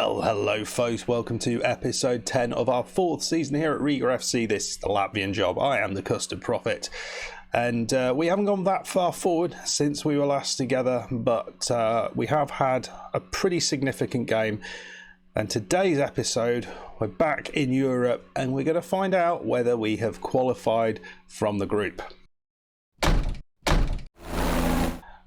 Well, hello folks, welcome to episode 10 of our fourth season here at Riga FC. This is the Latvian job. I am the Custard Prophet, and we haven't gone that far forward since we were last together, but we have had a pretty significant game. And today's episode, we're back in Europe and we're going to find out whether we have qualified from the group.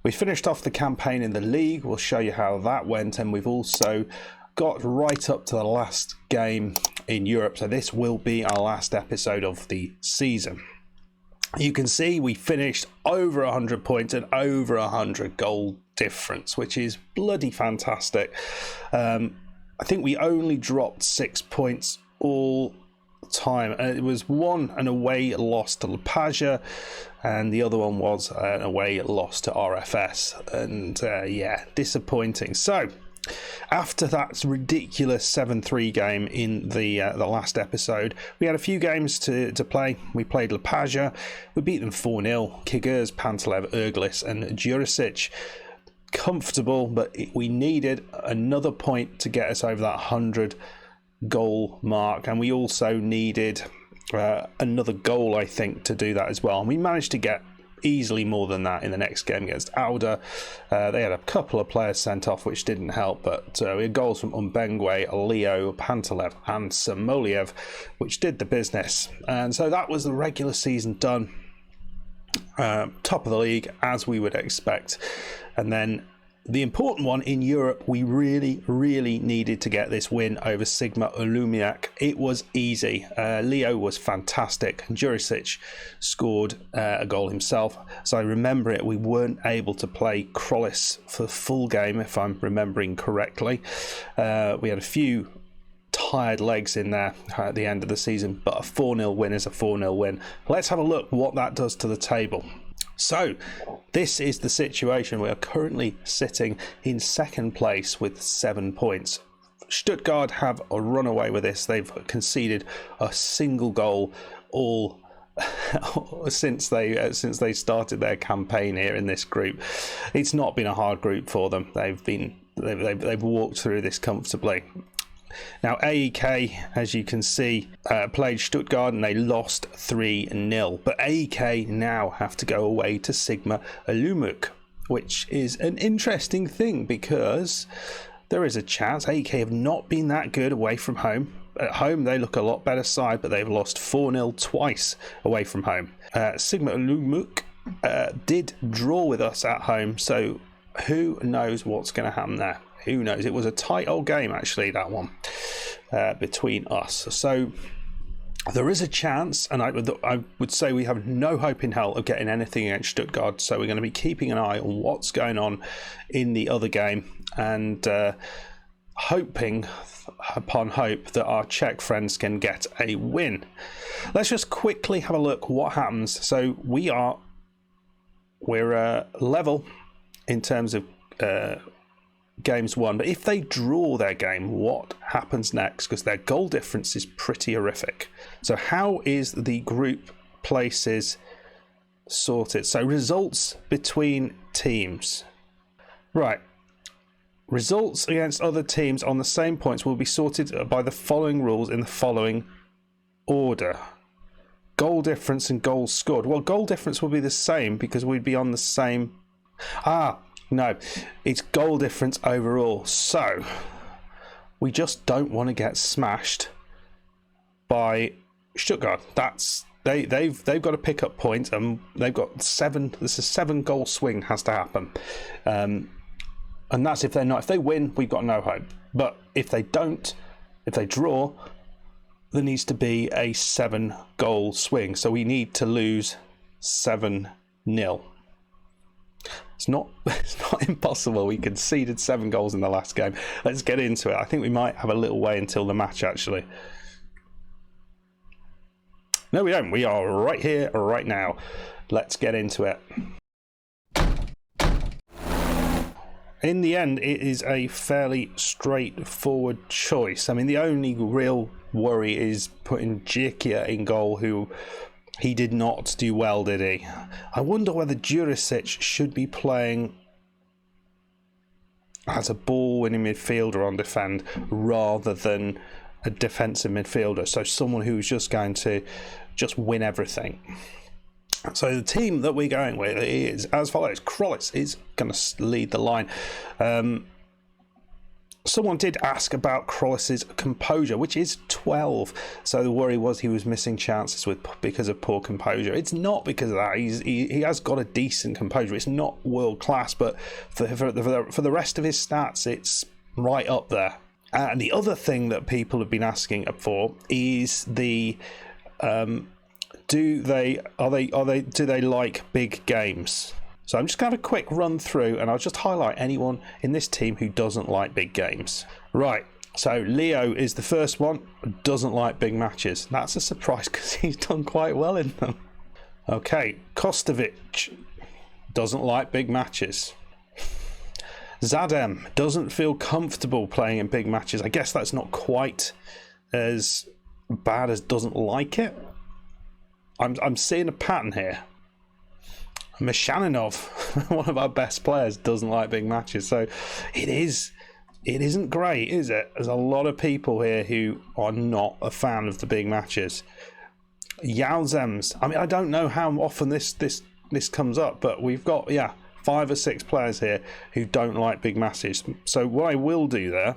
We finished off the campaign in the league. We'll show you how that went, and we've also got right up to the last game in Europe, so this will be our last episode of the season. You can see we finished over 100 points and over 100 goal difference, which is bloody fantastic. I think we only dropped 6 points all time, and it was an away loss to Latvian, and the other one was an away loss to RFS, and yeah, disappointing. So after that ridiculous 7-3 game in the last episode, we had a few games to play. We played Latvian, we beat them 4-0. Kigers, Pantelev, Erglis and Jurisic. Comfortable, but we needed another point to get us over that 100 goal mark, and we also needed another goal, I think, to do that as well. And we managed to get easily more than that in the next game against Auda. They had a couple of players sent off, which didn't help, but we had goals from Umbengwe, Leo, Pantelev and Samoliev, which did the business. And so that was the regular season done. Top of the league, as we would expect. And then the important one in Europe, we really needed to get this win over Sigma Olumiak. It was easy. Leo was fantastic. Jurisic scored a goal himself. So I remember it, we weren't able to play Krollis for the full game, if I'm remembering correctly. We had a few tired legs in there at the end of the season, but a 4-0 win is a 4-0 win. Let's have a look what that does to the table. So this is the situation. We are currently sitting in second place with 7 points. Stuttgart have a runaway with this. They've conceded a single goal all since they started their campaign here in this group. It's not been a hard group for them. They've walked through this comfortably. Now AEK, as you can see, played Stuttgart and they lost 3-0. But AEK now have to go away to Sigma Olumiak, which is an interesting thing because there is a chance AEK have not been that good away from home. At home they look a lot better side, but they've lost 4-0 twice away from home. Sigma Olumiak did draw with us at home, so who knows what's going to happen there. Who knows? It was a tight old game, actually, that one, between us. So there is a chance, and I would say we have no hope in hell of getting anything against Stuttgart. So we're going to be keeping an eye on what's going on in the other game, and hoping upon hope that our Czech friends can get a win. Let's just quickly have a look what happens. So we're level in terms of games won, but if they draw their game, what happens next? Because their goal difference is pretty horrific. So how is the group places sorted? So results between teams, right? Results against other teams on the same points will be sorted by the following rules in the following order: goal difference and goals scored. Well, goal difference will be the same because we'd be on the same. No, it's goal difference overall. So we just don't want to get smashed by Stuttgart. They've got to pick up points, and they've got 7. This is 7 goal swing has to happen, and that's if they're not. If they win, we've got no hope. But if they don't, if they draw, there needs to be a 7 goal swing. So we need to lose 7-0. It's not impossible. We conceded 7 goals in the last game. Let's get into it. I think we might have a little way until the match, actually. No, we don't. We are right here, right now. Let's get into it. In the end, it is a fairly straightforward choice. I mean, the only real worry is putting Jirkia in goal, who he did not do well, did he? I wonder whether Jurisic should be playing as a ball-winning midfielder on defend rather than a defensive midfielder. So someone who's just going to just win everything. So the team that we're going with is as follows. Krollis is going to lead the line. Someone did ask about Krollis's composure, which is 12. So the worry was he was missing chances because of poor composure. It's not because of that. He has got a decent composure. It's not world class, but for the rest of his stats, it's right up there. And the other thing that people have been asking for is the do they like big games? So I'm just going to have a quick run through and I'll just highlight anyone in this team who doesn't like big games. Right, so Leo is the first one, doesn't like big matches. That's a surprise because he's done quite well in them. Okay, Kostovic doesn't like big matches. Zadem doesn't feel comfortable playing in big matches. I guess that's not quite as bad as doesn't like it. I'm seeing a pattern here. Meshaninov, one of our best players, doesn't like big matches. So it isn't great, is it? There's a lot of people here who are not a fan of the big matches. Yalzems, I mean, I don't know how often this comes up, but we've got 5 or 6 players here who don't like big matches. So what I will do there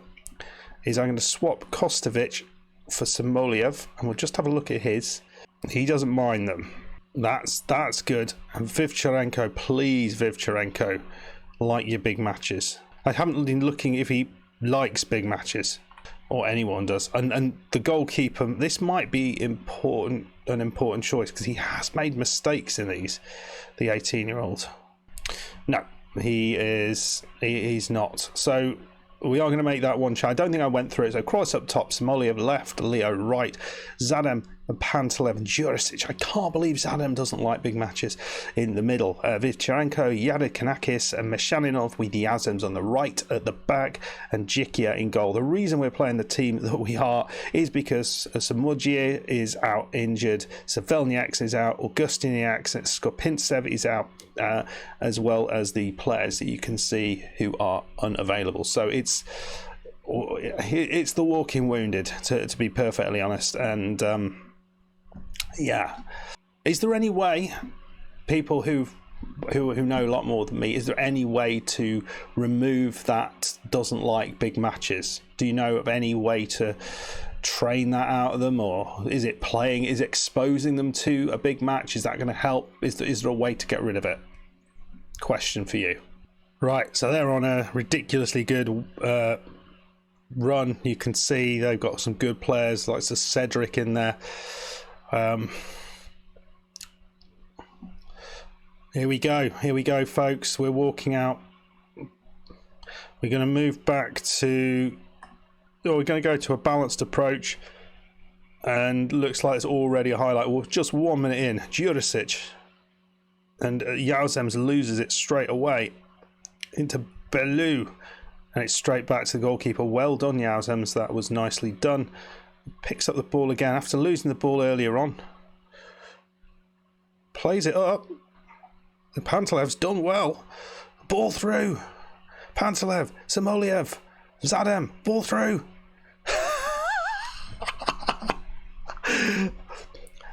is I'm going to swap Kostovic for Samoliev, and we'll just have a look at his. He doesn't mind them. That's good. And Vivcharenko, please, Vivcharenko, like your big matches. I haven't been looking if he likes big matches, or anyone does. And the goalkeeper, this might be an important choice because he has made mistakes in these. The 18-year-old. No, he's not. So we are going to make that one change. I don't think I went through it. So Kroos up top, Samoliev left, Leo right, Zadem and Pantelev and Jurisic. I can't believe Zadem doesn't like big matches in the middle. Vivcharenko, Yadikanakis and Meshaninov with Yazems on the right at the back and Jikia in goal. The reason we're playing the team that we are is because Samudzier is out injured, Savelniaks is out, Augustiniaks and Skopintsev is out, as well as the players that you can see who are unavailable. So it's the walking wounded, to be perfectly honest. And is there any way, people who know a lot more than me, is there any way to remove that doesn't like big matches? Do you know of any way to train that out of them, or is it exposing them to a big match? Is that going to help? Is there a way to get rid of it? Question for you. Right, so they're on a ridiculously good run. You can see they've got some good players like Cedric in there. Here we go, folks. We're walking out. We're going to move back to. We're going to go to a balanced approach, and looks like it's already a highlight. Well, just 1 minute in, Jurisic and Yazems loses it straight away into Bellew, and it's straight back to the goalkeeper. Well done, Yazems. That was nicely done. Picks up the ball again after losing the ball earlier on. Plays it up. And Pantelev's done well. Ball through. Pantelev, Samoliev, Zadem, ball through.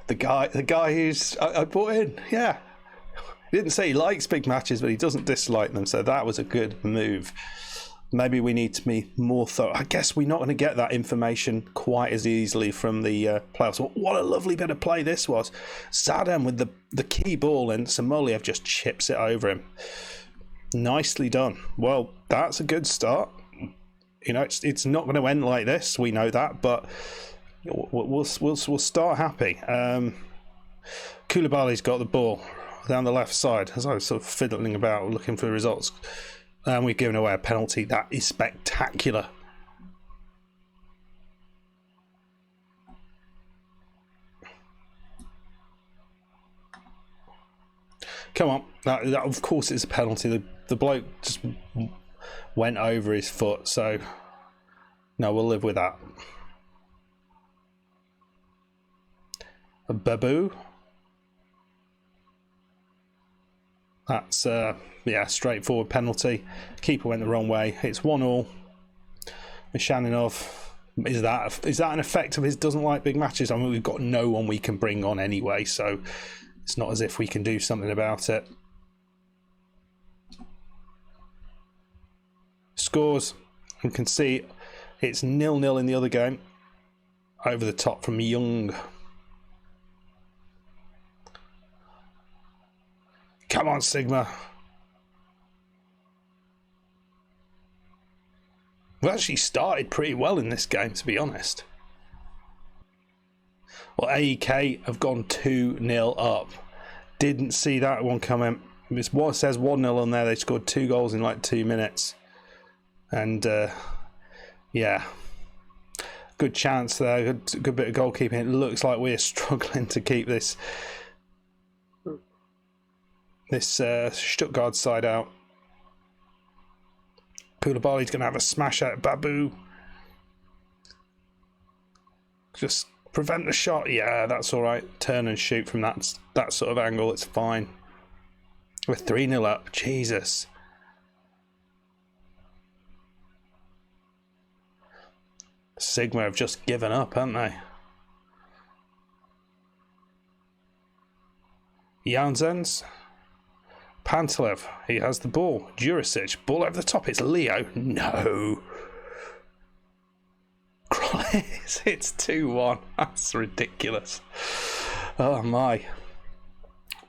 The guy who's I brought in, yeah. He didn't say he likes big matches, but he doesn't dislike them. So that was a good move. Maybe we need to be more thorough. I guess we're not going to get that information quite as easily from the playoffs. What a lovely bit of play this was. Zadem with the key ball, and Samoliev just chips it over him. Nicely done. Well, that's a good start. You know, it's not going to end like this. We know that, but we'll start happy. Koulibaly's got the ball down the left side as I was sort of fiddling about looking for the results. And we've given away a penalty. That is spectacular. Come on. That of course it's a penalty. The bloke just went over his foot. So, no, we'll live with that. A Babu. That's yeah, straightforward penalty. Keeper went the wrong way. It's 1-1. Mishaninov, is that an effect of his doesn't like big matches? I mean, we've got no one we can bring on anyway, so it's not as if we can do something about it. Scores. You can see it's 0-0 in the other game. Over the top from Young. Come on, Sigma. We actually started pretty well in this game, to be honest. Well, AEK have gone 2-0 up. Didn't see that one coming. It says 1-0 on there. They scored 2 goals in like 2 minutes. And, yeah. Good chance there. Good bit of goalkeeping. It looks like we're struggling to keep this Stuttgart side out. Koulibaly's going to have a smash at Babu. Just prevent the shot. Yeah, that's all right. Turn and shoot from that sort of angle. It's fine. We're 3-0 up. Jesus. Sigma have just given up, haven't they? Janssens. Pantelev, he has the ball. Jurisic, ball over the top. It's Leo. No. It's 2-1. That's ridiculous. Oh my.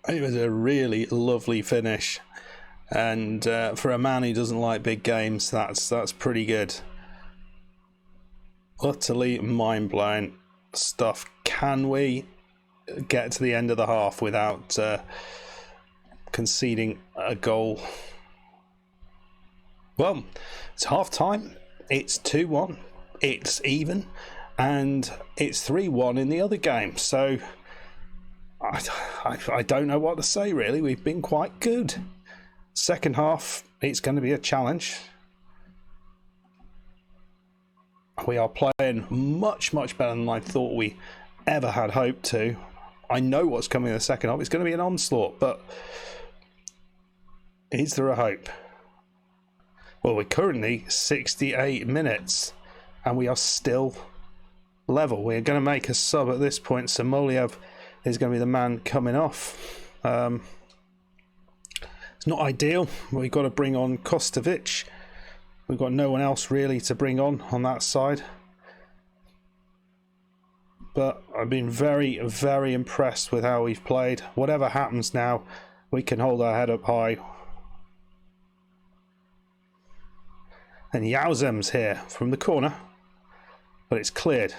It was a really lovely finish. And for a man who doesn't like big games, that's pretty good. Utterly mind-blowing stuff. Can we get to the end of the half without conceding a goal? Well, it's half time. It's 2-1. It's even, and it's 3-1 in the other game. So I don't know what to say, really. We've been quite good. Second half, it's going to be a challenge. We are playing much better than I thought we ever had hoped to. I know what's coming in the second half. It's going to be an onslaught, but is there a hope? Well, we're currently 68 minutes and we are still level. We're going to make a sub at this point. Samoliev is going to be the man coming off. It's not ideal. We've got to bring on Kostovic. We've got no one else really to bring on that side. But I've been very impressed with how we've played. Whatever happens now, we can hold our head up high. And Yauzem's here from the corner. But it's cleared.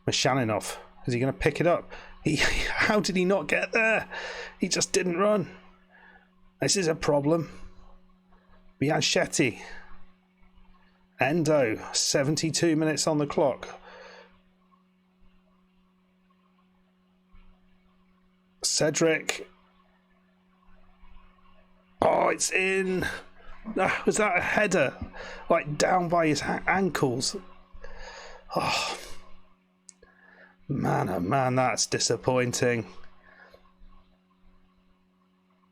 Mishaninov, is he going to pick it up? How did he not get there? He just didn't run. This is a problem. Bianchetti. Endo, 72 minutes on the clock. Cedric. Oh, it's in. Was that a header? Like down by his ankles. Oh, man, that's disappointing.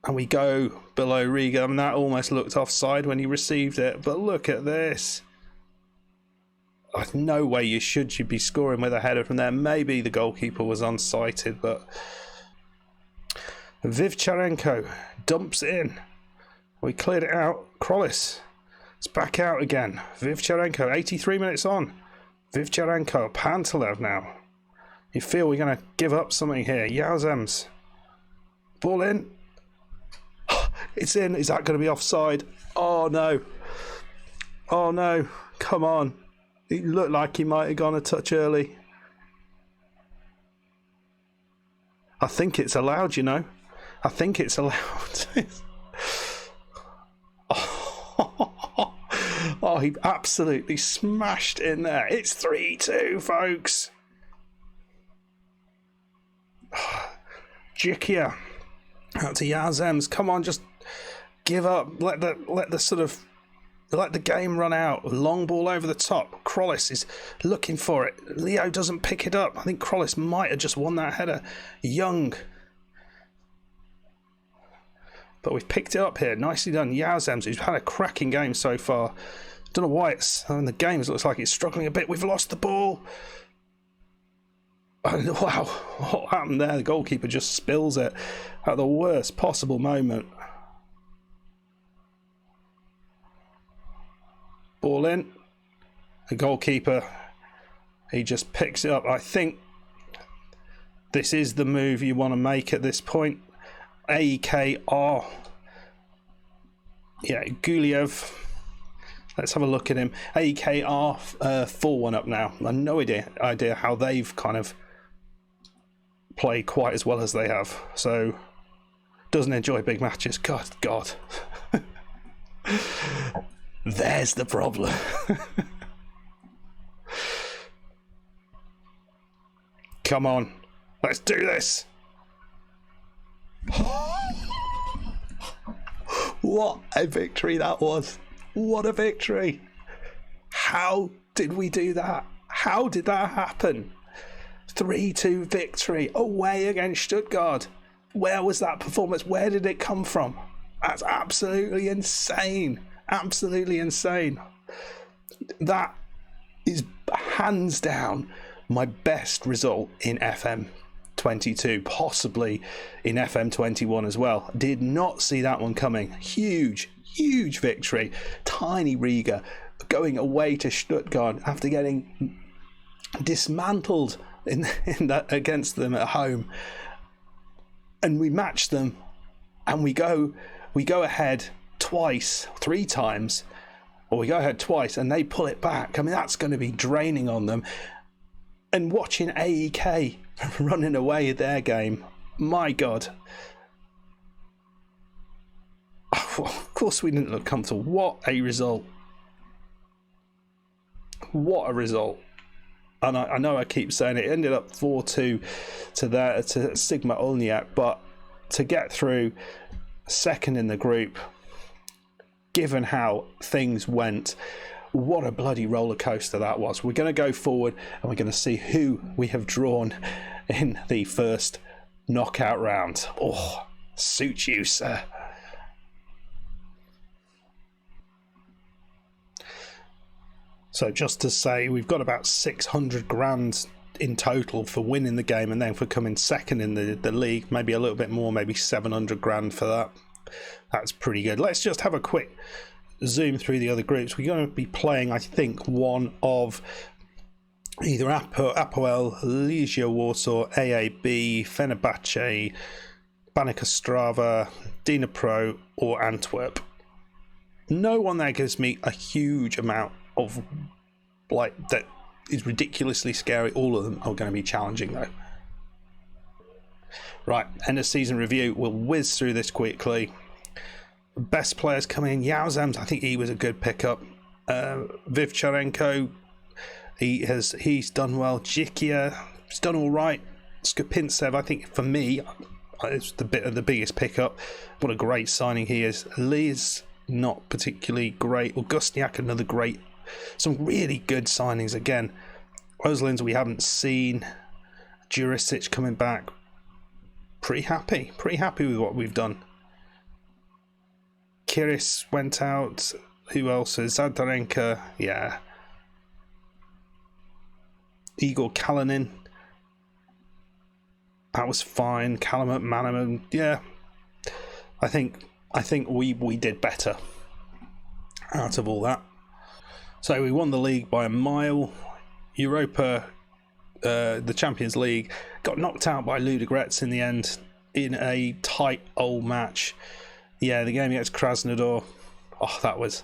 And we go below Riga. I mean, that almost looked offside when he received it. But look at this. No way you should be scoring with a header from there. Maybe the goalkeeper was unsighted, but Vivcharenko dumps it in. We cleared it out. Krollis. It's back out again. Vivcharenko, 83 minutes on. Vivcharenko, Pantelev now. You feel we're going to give up something here. Yauzems. Ball in. It's in. Is that going to be offside? Oh no. Oh no. Come on. It looked like he might have gone a touch early. I think it's allowed, you know. I think it's allowed. Oh, he absolutely smashed in there. It's 3-2, folks. Jikia. Out to Yazems. Come on, just give up. Let the game run out. Long ball over the top. Krollis is looking for it. Leo doesn't pick it up. I think Krollis might have just won that header. Young. But we've picked it up here. Nicely done. Yazems, who's had a cracking game so far. Don't know why it's in the games. Looks like it's struggling a bit. We've lost the ball. Oh, wow, what happened there? The goalkeeper just spills it at the worst possible moment. Ball in. The goalkeeper, he just picks it up. I think this is the move you want to make at this point. AKR. Yeah, Guliev. Let's have a look at him. AKR 4-1 up now. I have no idea how they've kind of played quite as well as they have. So, doesn't enjoy big matches. God. There's the problem. Come on. Let's do this. What a victory that was. What a victory. How did we do that? How did that happen? 3-2 victory away against Stuttgart. Where was that performance? Where did it come from? That's absolutely insane. Absolutely insane. That is hands down my best result in FM22, possibly in FM21 as well. Did not see that one coming. Huge victory. Tiny Riga going away to Stuttgart after getting dismantled in that against them at home, and we match them, and we go ahead three times, or we go ahead twice, and they pull it back. I mean, that's going to be draining on them. And watching AEK running away at their game, my God. Of course we didn't look comfortable. What a result. What a result. And I know I keep saying it ended up 4-2 to Sigma Olniak, but to get through second in the group, given how things went, what a bloody roller coaster that was. We're going to go forward and we're going to see who we have drawn in the first knockout round. Oh, suit you, sir. So just to say, we've got about 600 grand in total for winning the game, and then for coming second in the league, maybe a little bit more, maybe 700 grand for that. That's pretty good. Let's just have a quick zoom through the other groups. We're going to be playing, I think, one of either Apoel, Legia Warsaw, AAB, Fenerbahce, Banica Strava, Dnipro, or Antwerp. No one there gives me a huge amount of, like, that is ridiculously scary. All of them are going to be challenging, though. Right, end of season review. We'll whiz through this quickly. Best players coming in. Yazems, I think he was a good pickup. Vivcharenko, he's done well. Jikia, he's done all right. Skopintsev, I think for me, it's the biggest pickup. What a great signing he is. Liz, not particularly great. Augustniak, another great. Some really good signings again. Oslins we haven't seen. Jurisic coming back. Pretty happy with what we've done. Kiris went out. Who else is Zadarenka? Yeah. Igor Kalinin. That was fine. Kalamat Manaman. Yeah. I think we did better out of all that. So we won the league by a mile. Europa, the Champions League, got knocked out by Ludogorets in the end in a tight old match. Yeah, the game against Krasnodar. Oh, that was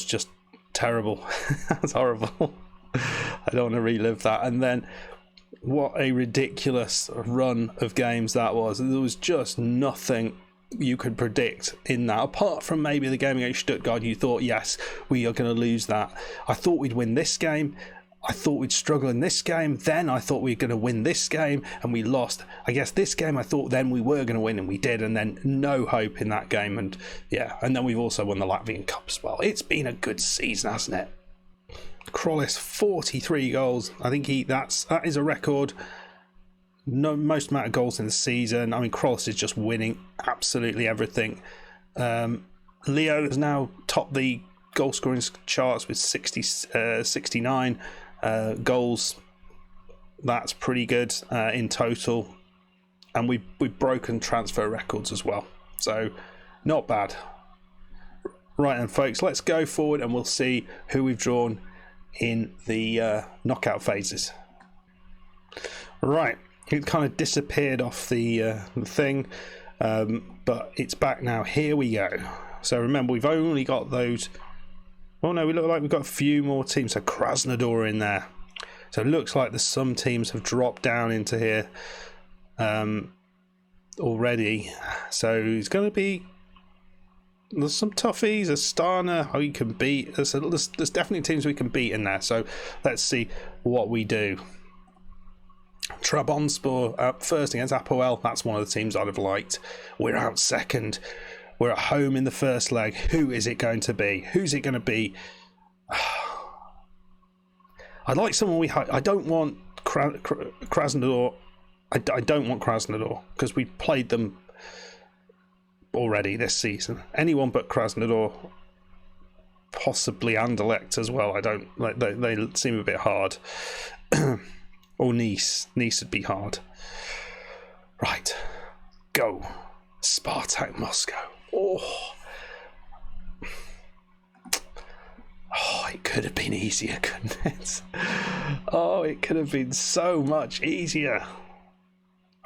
just terrible. That was horrible. I don't want to relive that. And then what a ridiculous run of games that was. There was just nothing you could predict in that, apart from maybe the game against Stuttgart. You thought, yes, we are going to lose that. I thought we'd win this game. I thought we'd struggle in this game. Then I thought we were going to win this game, and we lost. I guess this game I thought then we were going to win, and we did, and then no hope in that game. And yeah, and then we've also won the Latvian Cup as well. It's been a good season, hasn't it? Krollis, 43 goals. I think that is a record. most amount of goals in the season. I mean, Kroos is just winning absolutely everything. Leo has now topped the goal scoring charts with 69 goals. That's pretty good in total, and we've broken transfer records as well, so not bad. Right then, folks, let's go forward and we'll see who we've drawn in the knockout phases. Right, it kind of disappeared off the thing, but it's back now. Here we go. So remember, we've only got those. Oh no, we look like we've got a few more teams. So Krasnodar in there. So it looks like there's some teams have dropped down into here already. So it's going to be. There's some toughies. Astana, who you can beat. There's definitely teams we can beat in there. So let's see what we do. Trabzonspor up first against Apoel. That's one of the teams I'd have liked. We're out second. We're at home in the first leg. Who is it going to be? Who's it going to be? I'd like someone I don't want Krasnodar. I don't want Krasnodar because we played them already this season. Anyone but Krasnodar, possibly Anderlecht as well. I don't like. They seem a bit hard. Or Nice would be hard. Right, go Spartak Moscow. Oh, it could have been easier, couldn't it? Oh, it could have been so much easier.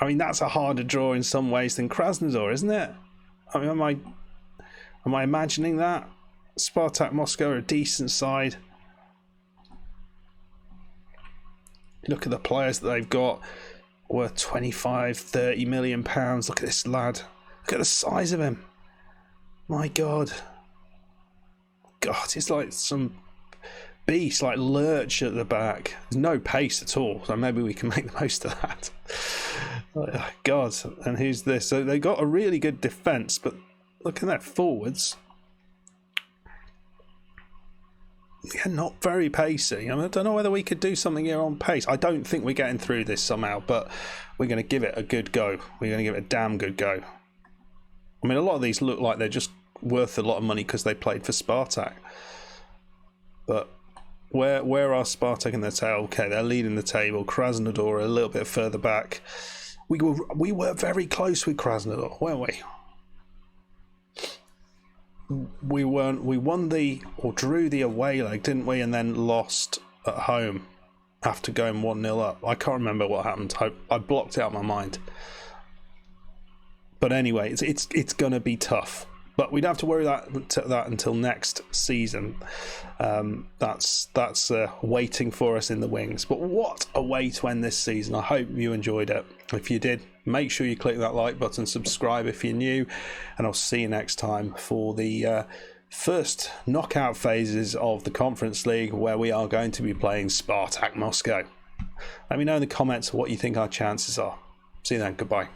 I mean, that's a harder draw in some ways than Krasnodar, isn't it? I mean, am I imagining that? Spartak Moscow are a decent side. Look at the players that they've got, worth 25-30 million pounds. Look at this lad. Look at the size of him. My God, he's like some beast, like Lurch at the back. There's no pace at all, so maybe we can make the most of that. God, and who's this? So they got a really good defence, but look at that forwards. Yeah, not very pacey. I mean, I don't know whether we could do something here on pace. I don't think we're getting through this somehow, but we're going to give it a good go. We're going to give it a damn good go. I mean, a lot of these look like they're just worth a lot of money because they played for Spartak. But where are Spartak in the table? Okay, they're leading the table. Krasnodar a little bit further back. We were very close with Krasnodar, weren't we? We won or drew the away leg, didn't we? And then lost at home after going 1-0 up. I can't remember what happened. I blocked it out of my mind. But anyway, it's going to be tough. But we don't have to worry that until next season. That's waiting for us in the wings. But what a way to end this season. I hope you enjoyed it. If you did, make sure you click that like button, subscribe if you're new, and I'll see you next time for the first knockout phases of the Conference League, where we are going to be playing Spartak Moscow. Let me know in the comments what you think our chances are. See you then. Goodbye.